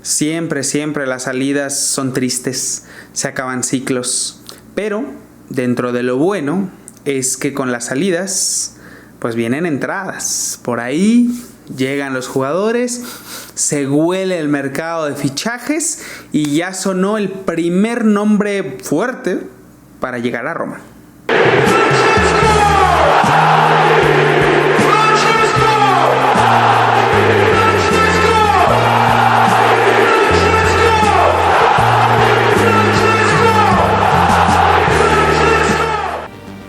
Siempre, siempre las salidas son tristes, se acaban ciclos, pero dentro de lo bueno es que con las salidas pues vienen entradas. Por ahí llegan los jugadores, se huele el mercado de fichajes y ya sonó el primer nombre fuerte para llegar a Roma.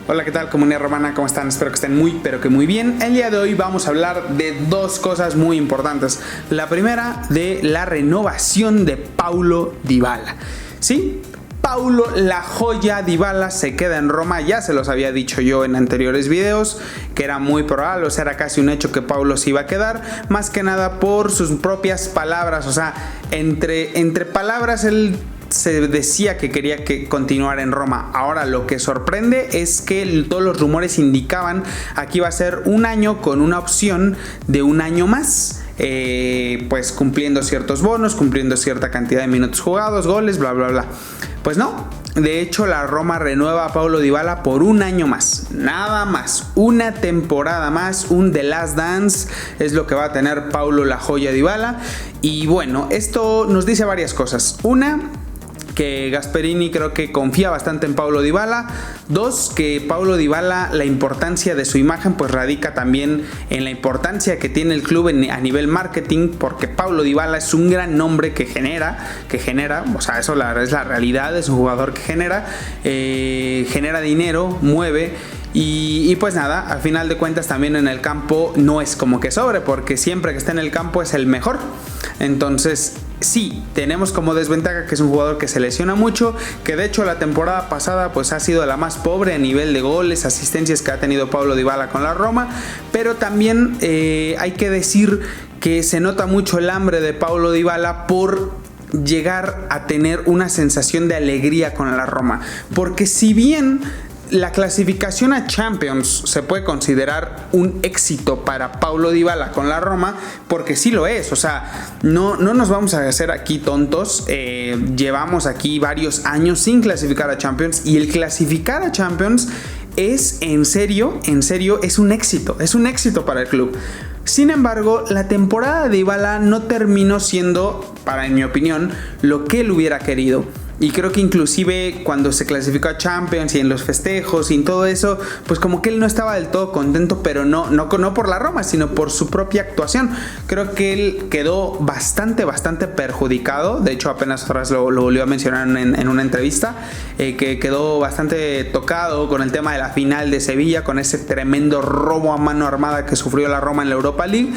Hola, ¿qué tal, comunidad romana? ¿Cómo están? Espero que estén muy bien. El día de hoy vamos a hablar de dos cosas muy importantes. La primera, de la renovación de Paulo Dybala. ¿Sí? Paulo la joya Dybala se queda en Roma. Ya se los había dicho yo en anteriores videos que era muy probable, o sea, era casi un hecho que Paulo se iba a quedar, más que nada por sus propias palabras. O sea, entre palabras él se decía que quería que continuara en Roma. Ahora lo que sorprende es que todos los rumores indicaban a que iba a ser un año con una opción de un año más, pues cumpliendo ciertos bonos, cumpliendo cierta cantidad de minutos jugados, goles, bla bla bla. Pues no, de hecho la Roma renueva a Paulo Dybala por un año más, nada más, una temporada más, un The Last Dance es lo que va a tener Paulo la joya Dybala. Y bueno, esto nos dice varias cosas. Una, que Gasperini creo que confía bastante en Paulo Dybala. Dos, que Paulo Dybala, la importancia de su imagen pues radica también en la importancia que tiene el club a nivel marketing, porque Paulo Dybala es un gran nombre que genera, o sea, eso es la realidad, es un jugador que genera dinero, mueve. Y pues nada, al final de cuentas también en el campo no es como que sobre, porque siempre que está en el campo es el mejor. Entonces sí, tenemos como desventaja que es un jugador que se lesiona mucho, que de hecho la temporada pasada pues ha sido la más pobre a nivel de goles, asistencias que ha tenido Paulo Dybala con la Roma. Pero también hay que decir que se nota mucho el hambre de Paulo Dybala por llegar a tener una sensación de alegría con la Roma, porque si bien la clasificación a Champions se puede considerar un éxito para Paulo Dybala con la Roma, porque sí lo es. O sea, no nos vamos a hacer aquí tontos. Llevamos aquí varios años sin clasificar a Champions, y el clasificar a Champions es en serio, es un éxito para el club. Sin embargo, la temporada de Dybala no terminó siendo, en mi opinión, lo que él hubiera querido. Y creo que inclusive cuando se clasificó a Champions y en los festejos y en todo eso, pues como que él no estaba del todo contento, pero no por la Roma, sino por su propia actuación. Creo que él quedó bastante perjudicado. De hecho, apenas atrás lo volvió a mencionar en una entrevista, que quedó bastante tocado con el tema de la final de Sevilla, con ese tremendo robo a mano armada que sufrió la Roma en la Europa League.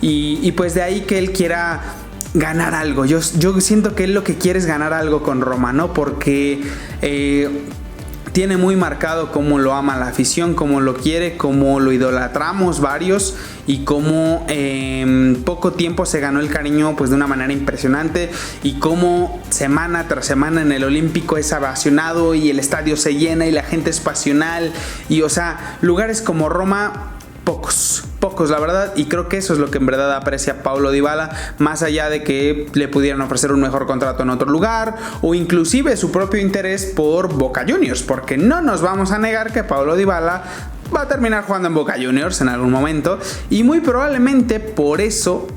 Y pues de ahí que él quiera ganar algo. Yo siento que él lo que quiere es ganar algo con Roma, ¿no? Porque tiene muy marcado cómo lo ama la afición, cómo lo quiere, cómo lo idolatramos varios, y cómo en poco tiempo se ganó el cariño pues de una manera impresionante, y cómo semana tras semana en el Olímpico es ovacionado y el estadio se llena y la gente es pasional. Y o sea, lugares como Roma pocos la verdad, y creo que eso es lo que en verdad aprecia Paulo Dybala, más allá de que le pudieran ofrecer un mejor contrato en otro lugar, o inclusive su propio interés por Boca Juniors, porque no nos vamos a negar que Paulo Dybala va a terminar jugando en Boca Juniors en algún momento, y muy probablemente por eso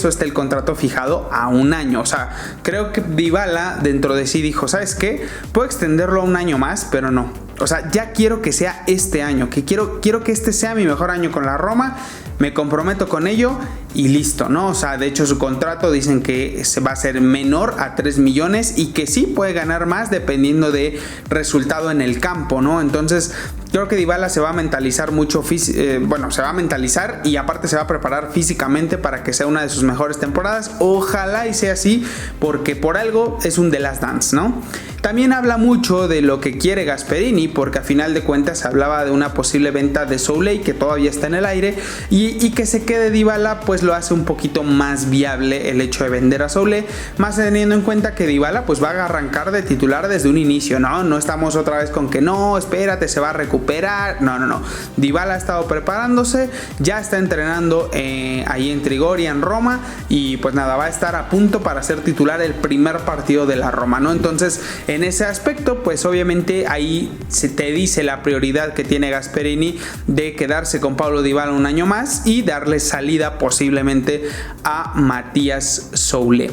está el contrato fijado a un año. O sea, creo que Dybala dentro de sí dijo, ¿sabes qué? Puedo extenderlo a un año más, pero no. O sea, ya quiero que sea este año, que quiero que este sea mi mejor año con la Roma, me comprometo con ello y listo, ¿no? O sea, de hecho su contrato dicen que se va a ser menor a 3 millones y que sí puede ganar más dependiendo de resultado en el campo, ¿no? Entonces, creo que Dybala se va a mentalizar mucho, se va a mentalizar y aparte se va a preparar físicamente para que sea una de sus mejores temporadas. Ojalá y sea así, porque por algo es un The Last Dance, ¿no? También habla mucho de lo que quiere Gasperini, porque a final de cuentas se hablaba de una posible venta de Soulé, que todavía está en el aire, y que se quede Dybala pues lo hace un poquito más viable el hecho de vender a Soulé, más teniendo en cuenta que Dybala pues va a arrancar de titular desde un inicio, no estamos otra vez con que no, espérate, se va a recuperar, no, Dybala ha estado preparándose, ya está entrenando ahí en Trigoria, en Roma, y pues nada, va a estar a punto para ser titular el primer partido de la Roma, ¿no? Entonces, en ese aspecto, pues obviamente ahí se te dice la prioridad que tiene Gasperini de quedarse con Paulo Dybala un año más y darle salida posiblemente a Matías Soulé.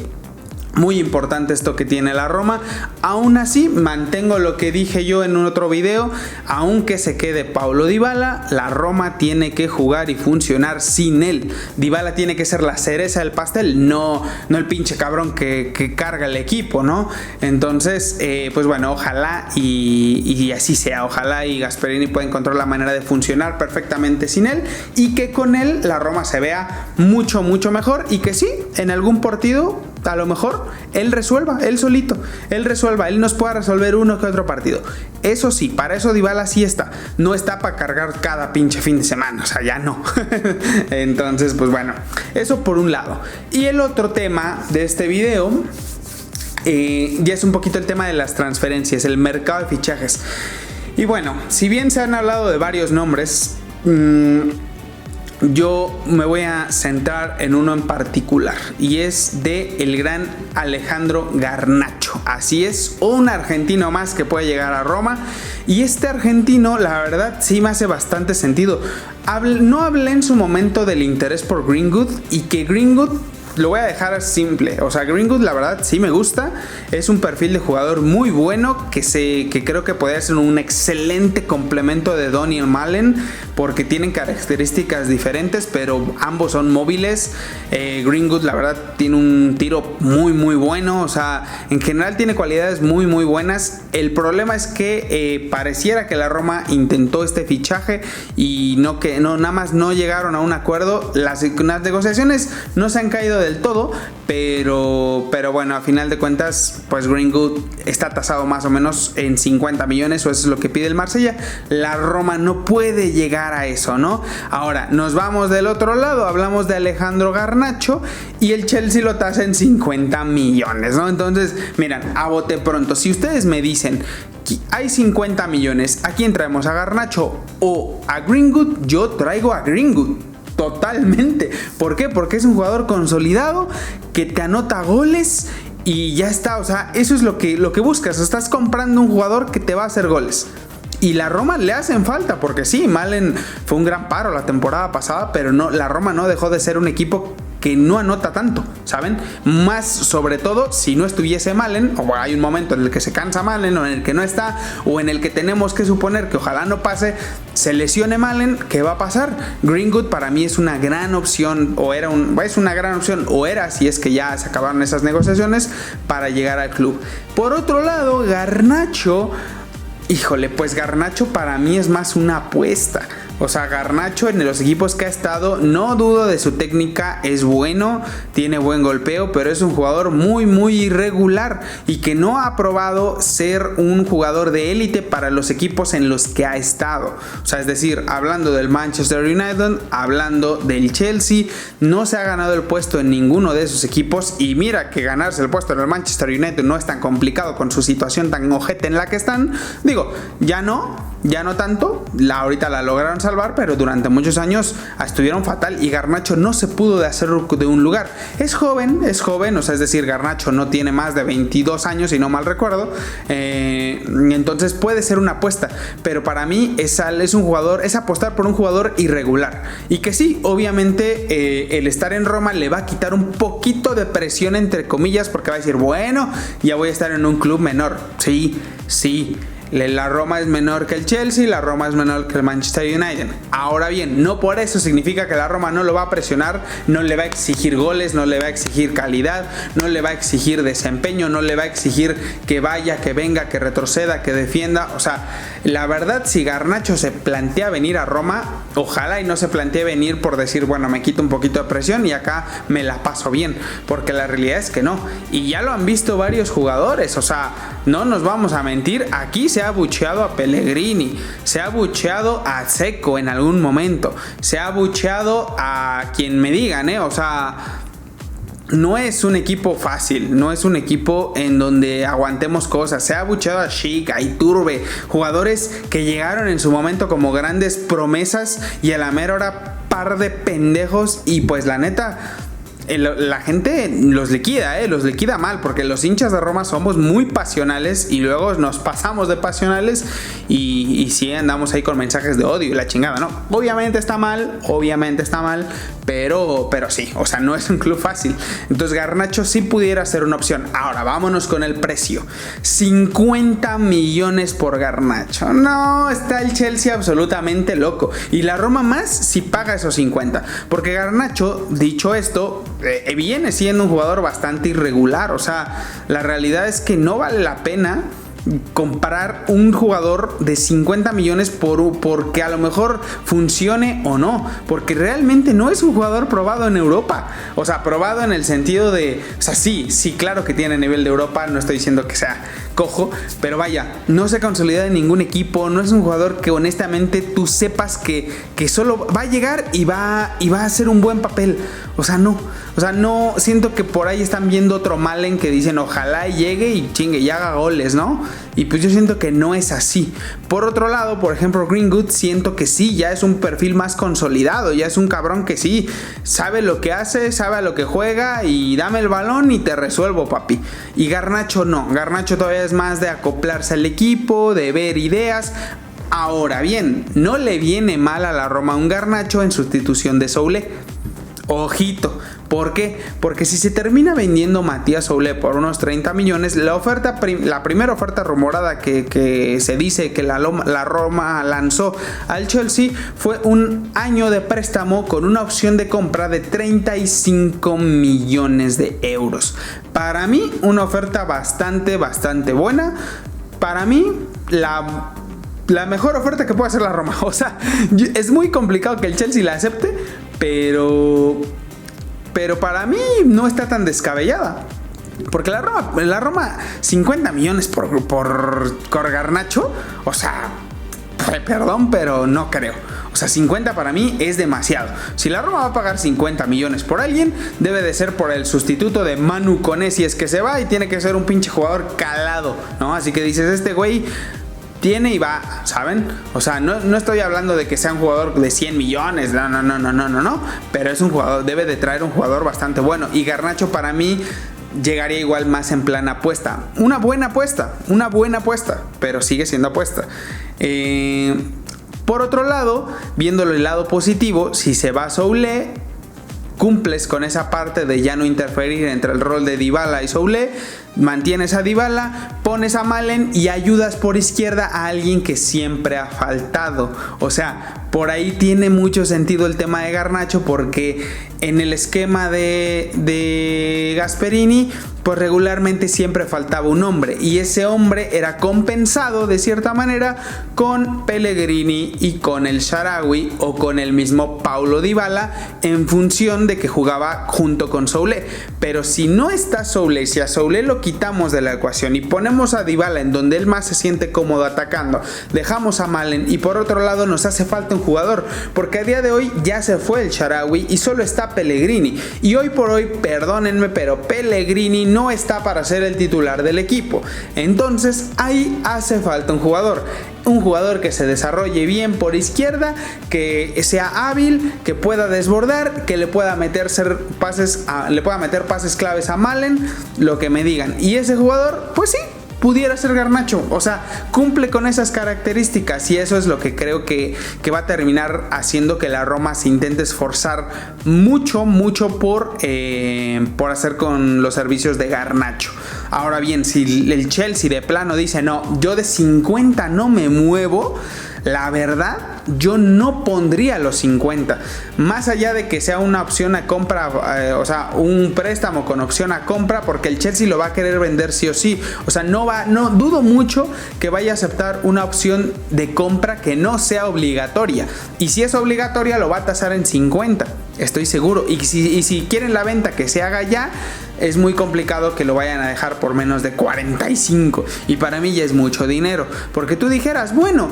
Muy importante esto que tiene la Roma. Aún así, mantengo lo que dije yo en un otro video. Aunque se quede Paulo Dybala, la Roma tiene que jugar y funcionar sin él. Dybala tiene que ser la cereza del pastel, no el pinche cabrón que carga el equipo, ¿no? Entonces, pues bueno, ojalá y así sea. Ojalá y Gasperini pueda encontrar la manera de funcionar perfectamente sin él, y que con él la Roma se vea mucho mejor, y que sí, en algún partido a lo mejor él resuelva, él solito, él nos pueda resolver uno que otro partido. Eso sí, para eso Dybala sí está, no está para cargar cada pinche fin de semana, o sea, ya no. Entonces, pues bueno, eso por un lado. Y el otro tema de este video ya es un poquito el tema de las transferencias, el mercado de fichajes. Y bueno, si bien se han hablado de varios nombres, yo me voy a centrar en uno en particular, y es de el gran Alejandro Garnacho. Así es, un argentino más que puede llegar a Roma, y este argentino la verdad sí me hace bastante sentido. No hablé en su momento del interés por Greenwood, y que Greenwood lo voy a dejar simple, o sea, Greenwood la verdad sí me gusta, es un perfil de jugador muy bueno que creo que podría ser un excelente complemento de Daniel Malen, porque tienen características diferentes, pero ambos son móviles. Greenwood la verdad tiene un tiro muy bueno, o sea, en general tiene cualidades muy buenas. El problema es que pareciera que la Roma intentó este fichaje y nada más no llegaron a un acuerdo. Las negociaciones no se han caído del todo, pero bueno, a final de cuentas pues Greenwood está tasado más o menos en 50 millones, o eso es lo que pide el Marsella. La Roma no puede llegar a eso, ¿no? Ahora nos vamos del otro lado, hablamos de Alejandro Garnacho, y el Chelsea lo tasa en 50 millones, ¿no? Entonces, miren, a bote pronto, si ustedes me dicen hay 50 millones, ¿a quién traemos? ¿A Garnacho o a Greenwood? Yo traigo a Greenwood. Totalmente. ¿Por qué? Porque es un jugador consolidado que te anota goles y ya está. O sea, eso es lo que buscas. Estás comprando un jugador que te va a hacer goles. Y la Roma le hacen falta, porque sí, Malen fue un gran paro la temporada pasada, pero no, la Roma no dejó de ser un equipo que no anota tanto, ¿saben? Más sobre todo si no estuviese Malen, o hay un momento en el que se cansa Malen, o en el que no está, o en el que tenemos que suponer que ojalá no pase, se lesione Malen. ¿Qué va a pasar? Greenwood para mí es una gran opción, es una gran opción, o era, si es que ya se acabaron esas negociaciones, para llegar al club. Por otro lado, Garnacho, híjole, pues Garnacho para mí es más una apuesta. O sea, Garnacho en los equipos que ha estado, no dudo de su técnica, es bueno, tiene buen golpeo, pero es un jugador muy irregular y que no ha probado ser un jugador de élite para los equipos en los que ha estado. O sea, es decir, hablando del Manchester United, hablando del Chelsea, no se ha ganado el puesto en ninguno de esos equipos, y mira que ganarse el puesto en el Manchester United no es tan complicado con su situación tan ojete en la que están. Digo, ya no tanto, ahorita la lograron salvar, pero durante muchos años estuvieron fatal, y Garnacho no se pudo hacer de un lugar. Es joven, o sea, es decir, Garnacho no tiene más de 22 años, si no mal recuerdo, entonces puede ser una apuesta, pero para mí es apostar por un jugador irregular, y que sí, obviamente el estar en Roma le va a quitar un poquito de presión, entre comillas, porque va a decir, bueno, ya voy a estar en un club menor. Sí, la Roma es menor que el Chelsea, la Roma es menor que el Manchester United. Ahora bien, no por eso significa que la Roma no lo va a presionar, no le va a exigir goles, no le va a exigir calidad, no le va a exigir desempeño, no le va a exigir que vaya, que venga, que retroceda, que defienda. O sea, la verdad, si Garnacho se plantea venir a Roma, ojalá y no se plantee venir por decir, bueno, me quito un poquito de presión y acá me la paso bien, porque la realidad es que no. Y ya lo han visto varios jugadores, o sea, no nos vamos a mentir, aquí se ha bucheado a Pellegrini, se ha bucheado a Dzeko en algún momento, se ha bucheado a quien me digan, o sea, no es un equipo fácil, no es un equipo en donde aguantemos cosas. Se ha abucheado a Schick, a Iturbe, jugadores que llegaron en su momento como grandes promesas y a la mera hora par de pendejos, y pues la neta, la gente los liquida mal, porque los hinchas de Roma somos muy pasionales y luego nos pasamos de pasionales y sí andamos ahí con mensajes de odio y la chingada, ¿no? Obviamente está mal, pero sí, o sea, no es un club fácil. Entonces Garnacho sí pudiera ser una opción. Ahora vámonos con el precio. 50 millones por Garnacho. No, está el Chelsea absolutamente loco. Y la Roma más si paga esos 50. Porque Garnacho, dicho esto, viene siendo un jugador bastante irregular. O sea, la realidad es que no vale la pena comprar un jugador de 50 millones porque a lo mejor funcione o no, porque realmente no es un jugador probado en Europa. O sea, probado en el sentido de, o sea, sí, claro que tiene nivel de Europa, no estoy diciendo que sea cojo, pero vaya, no se consolida en ningún equipo, no es un jugador que honestamente tú sepas que solo va a llegar y va a hacer un buen papel. O sea, no, siento que por ahí están viendo otro Malen que dicen ojalá llegue y chingue y haga goles, ¿no? Y pues yo siento que no es así. Por otro lado, por ejemplo, Greenwood, siento que sí, ya es un perfil más consolidado, ya es un cabrón que sí, sabe lo que hace, sabe a lo que juega y dame el balón y te resuelvo, papi. Y Garnacho no, Garnacho todavía es más de acoplarse al equipo, de ver ideas. Ahora bien, no le viene mal a la Roma un Garnacho en sustitución de Soulé. Ojito, ¿por qué? Porque si se termina vendiendo Matías Soulé por unos 30 millones, la primera oferta rumorada que se dice que la Roma lanzó al Chelsea fue un año de préstamo con una opción de compra de 35 millones de euros. Para mí, una oferta bastante buena. Para mí, la mejor oferta que puede hacer la Roma. O sea, es muy complicado que el Chelsea la acepte, pero para mí no está tan descabellada. Porque la Roma 50 millones por Garnacho, o sea, perdón, pero no creo. O sea, 50 para mí es demasiado. Si la Roma va a pagar 50 millones por alguien, debe de ser por el sustituto de Manu Koné si es que se va, y tiene que ser un pinche jugador calado, ¿no? Así que dices, este güey tiene y va, ¿saben? O sea, no estoy hablando de que sea un jugador de 100 millones, no, pero es un jugador, debe de traer un jugador bastante bueno. Y Garnacho para mí llegaría igual más en plan apuesta. Una buena apuesta, pero sigue siendo apuesta. Por otro lado, viéndolo el lado positivo, si se va Soulé, cumples con esa parte de ya no interferir entre el rol de Dybala y Soulé, mantienes a Dybala, pones a Malen y ayudas por izquierda a alguien que siempre ha faltado. O sea, por ahí tiene mucho sentido el tema de Garnacho, porque en el esquema de Gasperini, pues regularmente siempre faltaba un hombre, y ese hombre era compensado de cierta manera con Pellegrini y con el Shaarawy o con el mismo Paulo Dybala, en función de que jugaba junto con Soulé. Pero si no está Soulé, si a Soulé lo quitamos de la ecuación y ponemos a Dybala en donde él más se siente cómodo atacando, dejamos a Malen y por otro lado nos hace falta un jugador, porque a día de hoy ya se fue el Shaarawy y solo está Pellegrini, y hoy por hoy, perdónenme, pero Pellegrini no está para ser el titular del equipo. Entonces ahí hace falta un jugador que se desarrolle bien por izquierda, que sea hábil, que pueda desbordar, que le pueda meter pases claves a Malen, lo que me digan. Y ese jugador, pues sí, pudiera ser Garnacho. O sea, cumple con esas características, y eso es lo que creo que va a terminar haciendo que la Roma se intente esforzar mucho por hacer con los servicios de Garnacho. Ahora bien, si el Chelsea de plano dice, no, yo de 50 no me muevo, la verdad, yo no pondría los 50. Más allá de que sea una opción a compra, o sea, un préstamo con opción a compra, porque el Chelsea lo va a querer vender sí o sí. O sea, no dudo mucho que vaya a aceptar una opción de compra que no sea obligatoria. Y si es obligatoria, lo va a tasar en 50. Estoy seguro. Y si quieren la venta que se haga ya, es muy complicado que lo vayan a dejar por menos de 45. Y para mí ya es mucho dinero. Porque tú dijeras, bueno,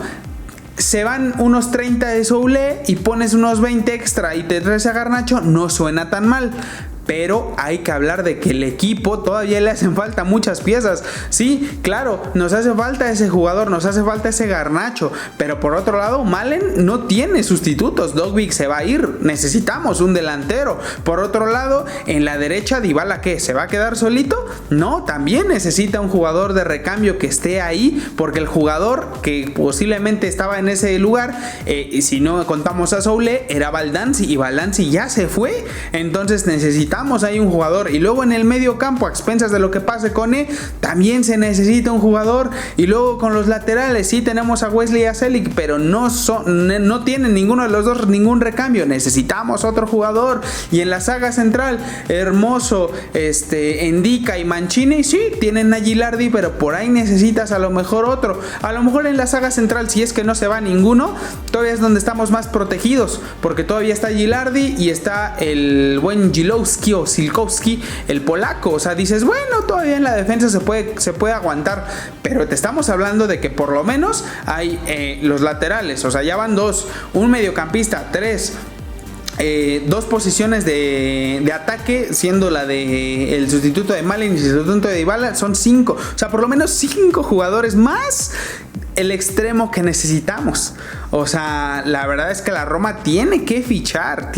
se van unos 30 de Soulé y pones unos 20 extra y te traes a Garnacho, no suena tan mal. Pero hay que hablar de que el equipo todavía le hacen falta muchas piezas. Sí, claro, nos hace falta ese jugador, nos hace falta ese Garnacho. Pero por otro lado, Malen no tiene sustitutos. Dogbik se va a ir. Necesitamos un delantero. Por otro lado, en la derecha, Dybala, ¿qué? ¿Se va a quedar solito? No, también necesita un jugador de recambio que esté ahí. Porque el jugador que posiblemente estaba en ese lugar, si no contamos a Soulé, era Baldanzi. Y Baldanzi ya se fue. Entonces necesitamos ahí un jugador. Y luego en el medio campo, a expensas de lo que pase con también se necesita un jugador. Y luego con los laterales, sí tenemos a Wesley y a Celik, pero no tienen ninguno de los dos ningún recambio. Necesitamos otro jugador. Y en la saga central, Hermoso, Endika y Mancini, sí, tienen a Gilardi, pero por ahí necesitas a lo mejor otro. A lo mejor en la saga central, si es que no se va ninguno, todavía es donde estamos más protegidos, porque todavía está Gilardi y está el buen Zilowski o Silkowski, el polaco. O sea, dices, bueno, todavía en la defensa se puede aguantar, pero te estamos hablando de que por lo menos hay los laterales, o sea, ya van dos, un mediocampista, tres, dos posiciones de ataque, siendo la de el sustituto de Malen y el sustituto de Dybala, son 5, o sea, por lo menos 5 jugadores más el extremo que necesitamos. O sea, la verdad es que la Roma tiene que fichar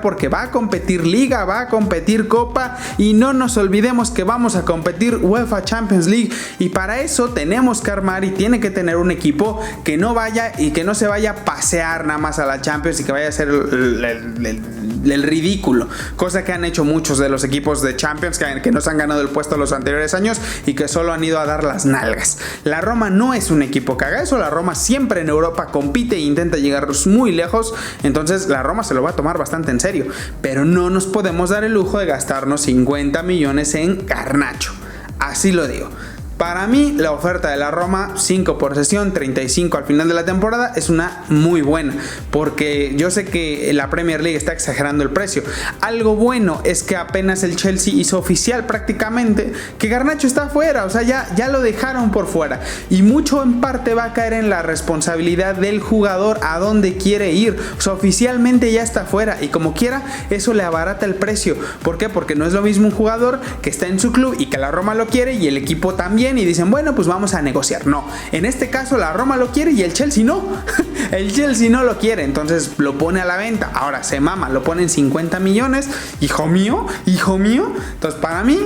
porque va a competir Liga, va a competir Copa, y no nos olvidemos que vamos a competir UEFA Champions League, y para eso tenemos que armar y tiene que tener un equipo que no vaya y que no se vaya a pasear nada más a la Champions y que vaya a ser el ridículo, cosa que han hecho muchos de los equipos de Champions que nos han ganado el puesto los anteriores años y que solo han ido a dar las nalgas. La Roma no es un equipo que haga eso. La Roma siempre en Europa compite e intenta llegar muy lejos, entonces la Roma se lo va a tomar bastante en serio, pero no nos podemos dar el lujo de gastarnos 50 millones en Garnacho, así lo digo. Para mí, la oferta de la Roma, 5 por sesión, 35 al final de la temporada, es una muy buena, porque yo sé que la Premier League está exagerando el precio. Algo bueno es que apenas el Chelsea hizo oficial prácticamente que Garnacho está fuera, o sea, ya lo dejaron por fuera, y mucho en parte va a caer en la responsabilidad del jugador a dónde quiere ir. O sea, oficialmente ya está fuera, y como quiera, eso le abarata el precio. ¿Por qué? Porque no es lo mismo un jugador que está en su club y que la Roma lo quiere y el equipo también, y dicen, bueno, pues vamos a negociar. No, en este caso la Roma lo quiere y el Chelsea no. El Chelsea no lo quiere, entonces lo pone a la venta. Ahora se mama, lo pone en 50 millones. Hijo mío. Entonces para mí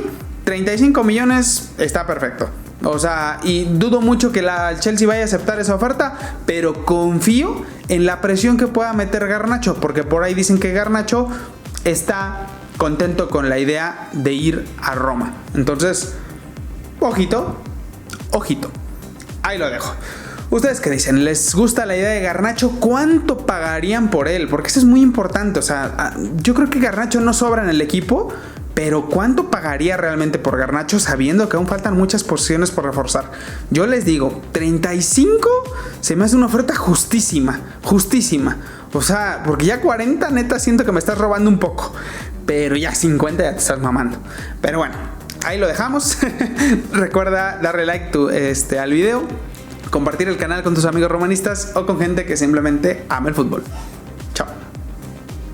35 millones está perfecto. O sea, y dudo mucho que el Chelsea vaya a aceptar esa oferta, pero confío en la presión que pueda meter Garnacho, porque por ahí dicen que Garnacho está contento con la idea de ir a Roma. Entonces, ojito, ahí lo dejo. ¿Ustedes qué dicen? ¿Les gusta la idea de Garnacho? ¿Cuánto pagarían por él? Porque eso es muy importante. O sea, yo creo que Garnacho no sobra en el equipo, pero ¿cuánto pagaría realmente por Garnacho sabiendo que aún faltan muchas posiciones por reforzar? Yo les digo, 35 se me hace una oferta justísima. O sea, porque ya 40 neta siento que me estás robando un poco, pero ya 50 ya te estás mamando. Pero bueno, ahí lo dejamos. Recuerda darle like al video, compartir el canal con tus amigos romanistas o con gente que simplemente ama el fútbol.